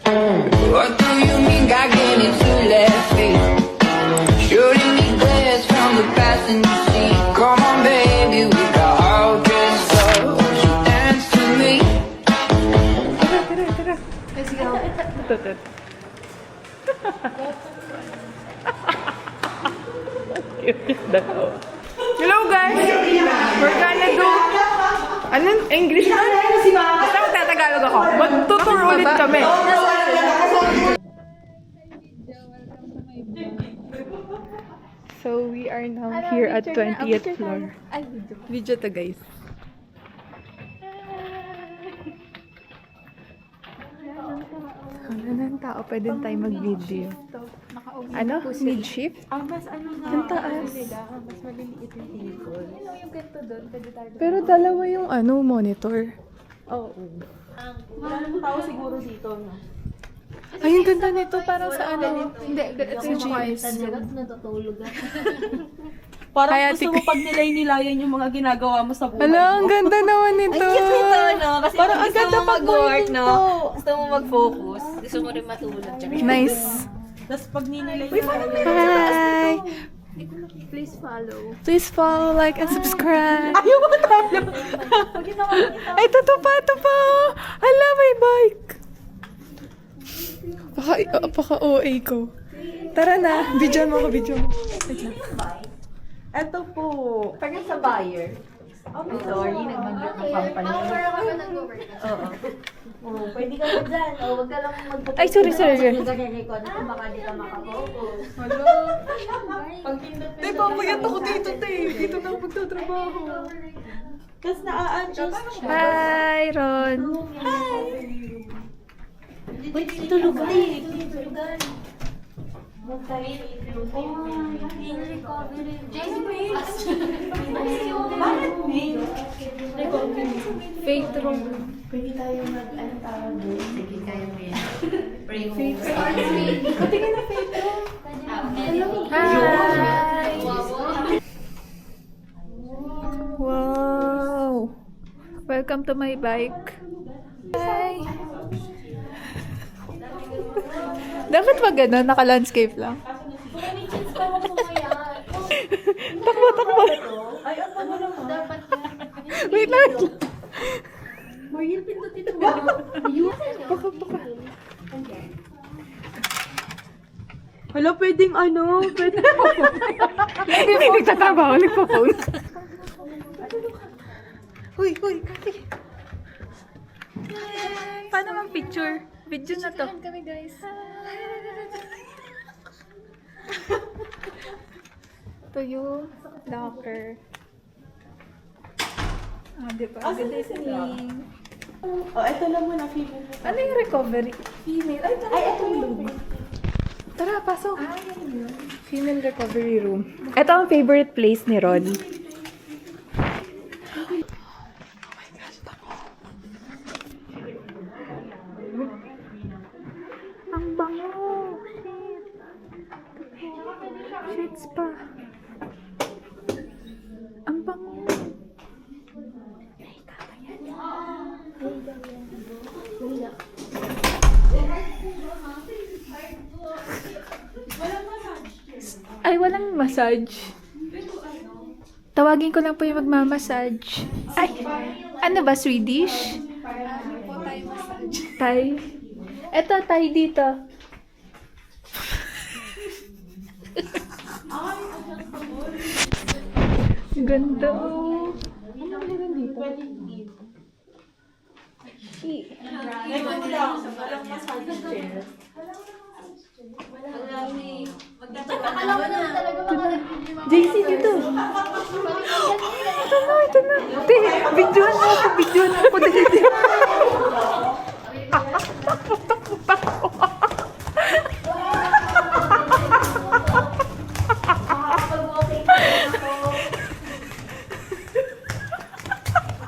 What do you mean got getting to left feet? Shooting me glares from the passenger seat. Come on, baby, we got all dressed up. Won't you dance to me? Let's go. Hello guys! We're gonna do... Anong English na? Basta magtatagalog ako. Magtuturo ulit kami. So we are now here at 20th floor. Video to guys. Ano ng tao? Pwede tayo mag-video. Ano? Mid-shift? Mas ano nga. Ang taas. Mas maliliit yung table. Yung ganito doon, pwede tayo doon. Pero dalawa yung monitor. Oo. Wala namang tao siguro dito, no? Ay, ang ganda nito. Parang sa ano. Hindi, ito Sa GS. natutulog. Parang Kaya gusto mo pag nilay-nilayan yung mga ginagawa mo sa buhay Hala, ang mo. ganda naman nito. Ang cute nito, no? Kasi Parang pag ang gusto ganda mo pag mag-work, morning no? to. Gusto mo mag-focus. Gusto mo rin matulog. Nice. Tapos pag ninilay-nilayan. Hi! Please follow. Please follow, like, and subscribe. Ayaw mo tayo. Ay, ito pa. Hala, may bike. Paka OA ko. Tara na. Video mo. Wait lang. Ito po. Pag sa buyer. Sorry, nagbanggit ng company. Oo. Oh, pwede ka na dyan. Oh, wag ka lang magpapit. Ay, sorry. Nag-record ako, baka di ka makafocus. Tay, papayat ako dito, tay. Dito na ako magtatrabaho. Kasi na-a-adjust siya. Hi, Ron. Wait, tulugan. Bakit mail? Faith room. Pwede tayo ano tawag doon? Sige, kaya mo yan. Pray mo. Patingin na Faith room. Hi. Wow. Welcome to my bike. Hi. Dapat wag gano'n, naka-landscape lang. Takbo. Ay, ako mo naman. Wait lang. Mariel, pindutin mo. Baka. Hala, pwedeng pwede. Hindi nagtatrabaho, nagpo-phone. Huy, Kati. Paano mang picture? Video na to. Kami guys. Ito yung locker. Diba? Good listening. Oh, ito lang muna, female. Ano yung recovery? Female. Ay, ito yung Tara, pasok. Female recovery room. Ito ang favorite place ni Ron. Ang bango. Shits pa. Ang bango. Ay, walang massage. Tawagin ko lang po yung magmamassage. Ay, ano ba, Swedish? Thai. Eto, Thai dito. Ganda. Ano meron dito? Walang massage chair. JC, dito. Ito na. Te, videoan mo ako. Dito.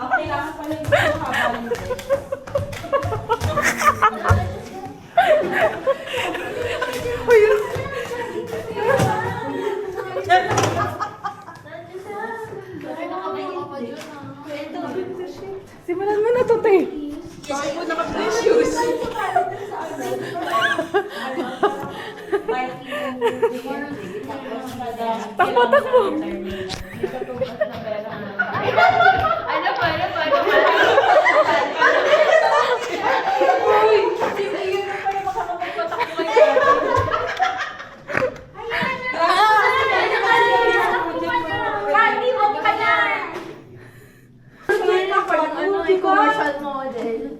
Ang kailangan pala yung habang Simulan mo na to, te. Bakit mo naka-blue shoes? Takbo, takbo! Commercial model.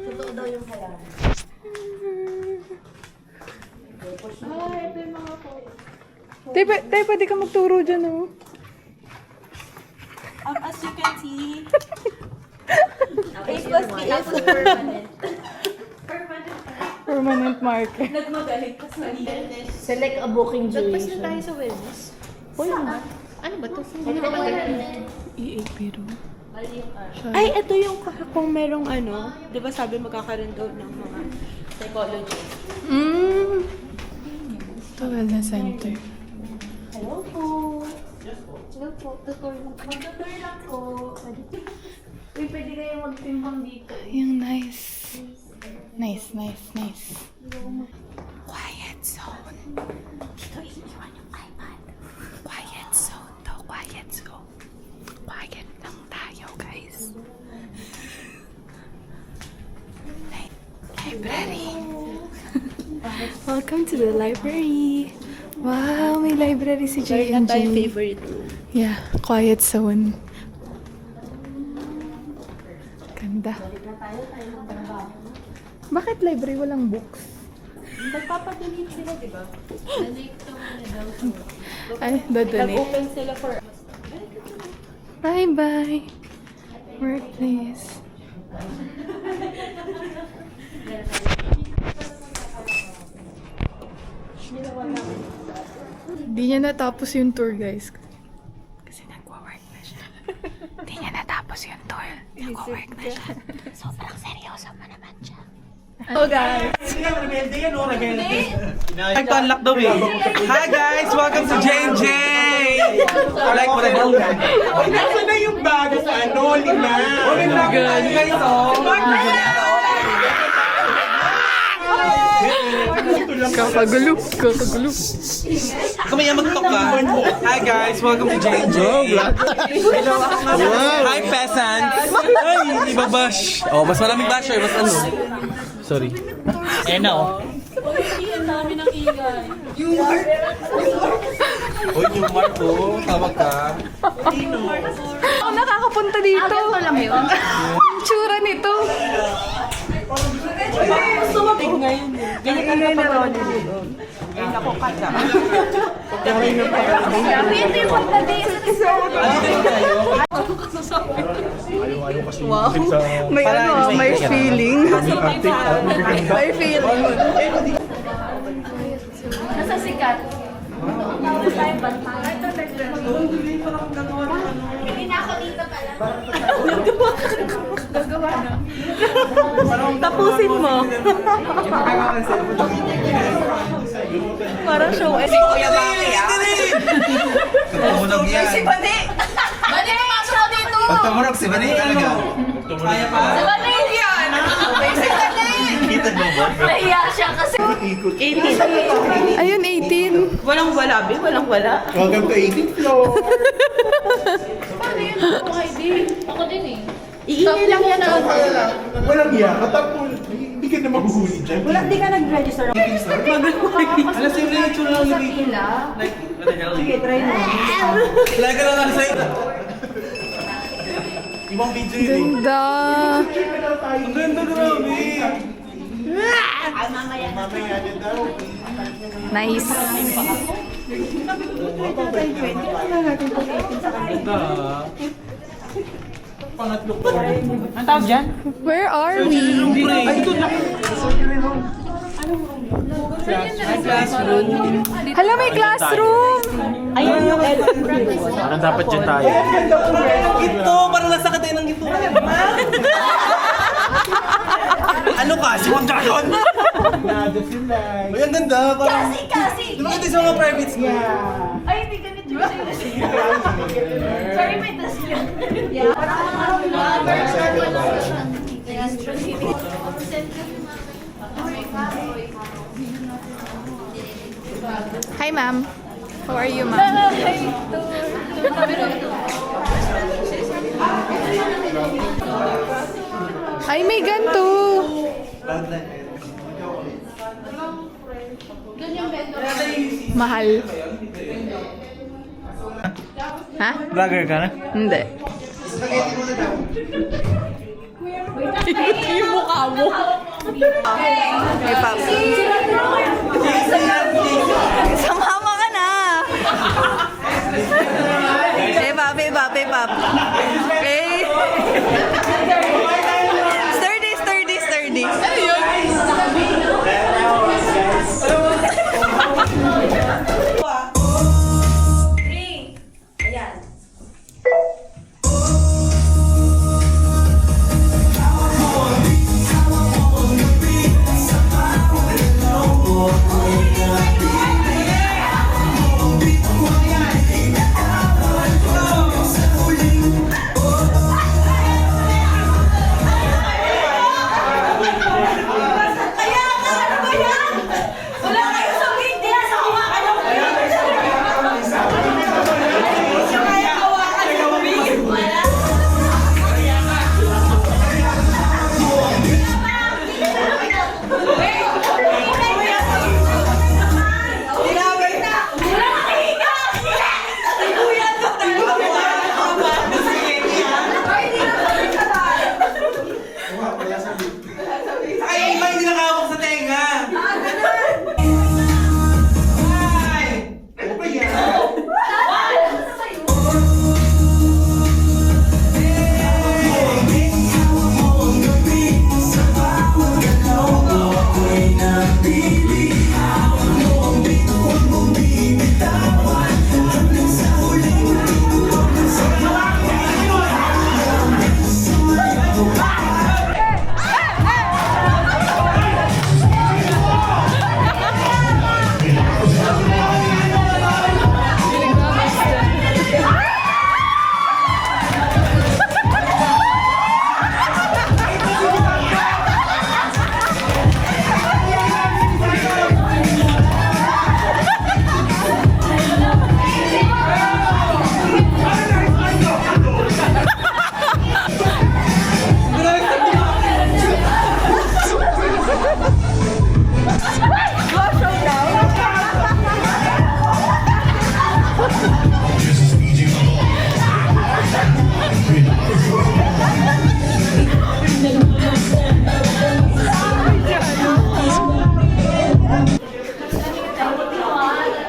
Totoo daw yung kailangan. Tay, pwede ka magturo dyan, oh. As you can see, A plus B is Permanent marker. nagmagaling pa sa linis. Select a booking duration. Tayo sa wellness. Ano ba to? EA, pero... Ay, ito yung kung merong ano, di ba sabi magkakaroon daw ng mga psychologist. Ito, wellness center. Hello po. Hello po. Tutor lang po. Tutor lang po. Uy, pwede kayo magtimbang dito. Yung nice. Nice. Quiet zone. Dito, iiwan yung iPad. Quiet zone daw, quiet zone. Quiet lang tayo, guys. Library. Welcome to the library. Wow, may library si J&J. favorite room. Yeah, quiet zone. Ganda. Bakit library walang books? Nagpapadelete sila, di ba? Ay, dadonate. Nag-open sila for... Bye-bye. Workplace. Di niya natapos yung tour, guys. Kasi nagwa-work na siya. Di niya natapos yung tour. Nagwa-work na siya. Sobrang seryoso mo naman siya. Oh, guys. Nag-unlock daw eh. Hi guys! Welcome to J&J! Like what I do. Nasaan na yung bago sa ano? Lima. Good. You guys all. Kakagulo. Kamaya mag-talk ka. Hi guys! Welcome to J&J. Hi peasants! Ay, iba bash. Oh, mas maraming basher. Mas ano. Sorry. Eh na oh. Ang dami ng ingay. Uy, yung Marco. Tawag ka. Ako nakakapunta dito. Ito lang yun. Tsura nito. Gusto mo pig ngayon eh. Ganyan ang napagawa niyo dito. Wow. May ano, may feeling. May feeling. Nasa sikat. Hindi na ako dito pala. Tapusin mo. Parang show and Kuya Maki ah. Tumunog yan. Bani, pumasok ako dito! Pag tumunog si Bani talaga. Kaya pa? Bani yan! Si Bani! Nahiya siya kasi. 18. Ayun, 18. Walang wala, Bi. Walang wala. Welcome to 18th floor. Paano yun? Ako din eh. Iingay lang yan ang Walang iya. Katapos, hindi ka na mahuhuli dyan. Wala, di ka nag-register. Alas yung itsura ng libig. Like, ano yan? Sige, try mo. Like, ano lang sa'yo? Ibang video yun eh. Ganda. Ang ganda, grabe. Mamaya din daw. Nice. Ganda. Pangatlo ko. Ang tawag dyan? Where are we? Ay, ito na. Hala, may classroom. Ayun yung Parang dapat dyan tayo. Ito, parang nasa katay ng ito. Ano ka? Si Juan Dragon? Nada sila. Ay, ang ganda. Parang... Kasi! Di ba ito sa mga private school? Ay, hindi ganito yung Sorry, may tas yun. Yeah. Parang Hi, ma'am. How are you, ma'am? Ay, may ganito. Mahal. Ha? Vlogger ka na? Hindi. Yung mukha mo. Hey, Pap. Sumama ka na. Hey, Pap, hey, Pap, hey, Pap. Hey. Sturdy, sturdy, sturdy. Ay, iba hindi nakahawak sa tenga!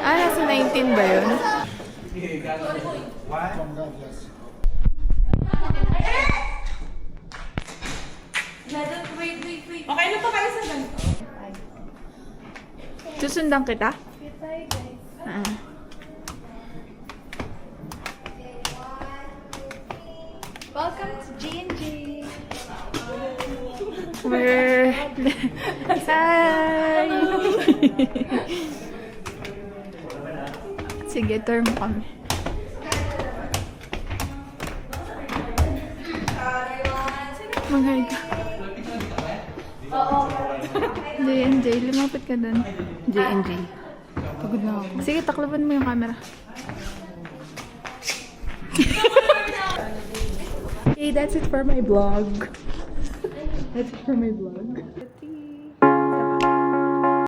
Nasa 19 ba yun? Okay na pa kayo sa ganito? Susundan kita? Ah. Welcome to G&G. We're... Hi! Sige, turn mo kami. Mag-hi ka. J&J, lumapit ka dun. J&J. Pagod na ako. Sige, taklaban mo yung camera. Okay, that's it for my vlog. That's it for my vlog.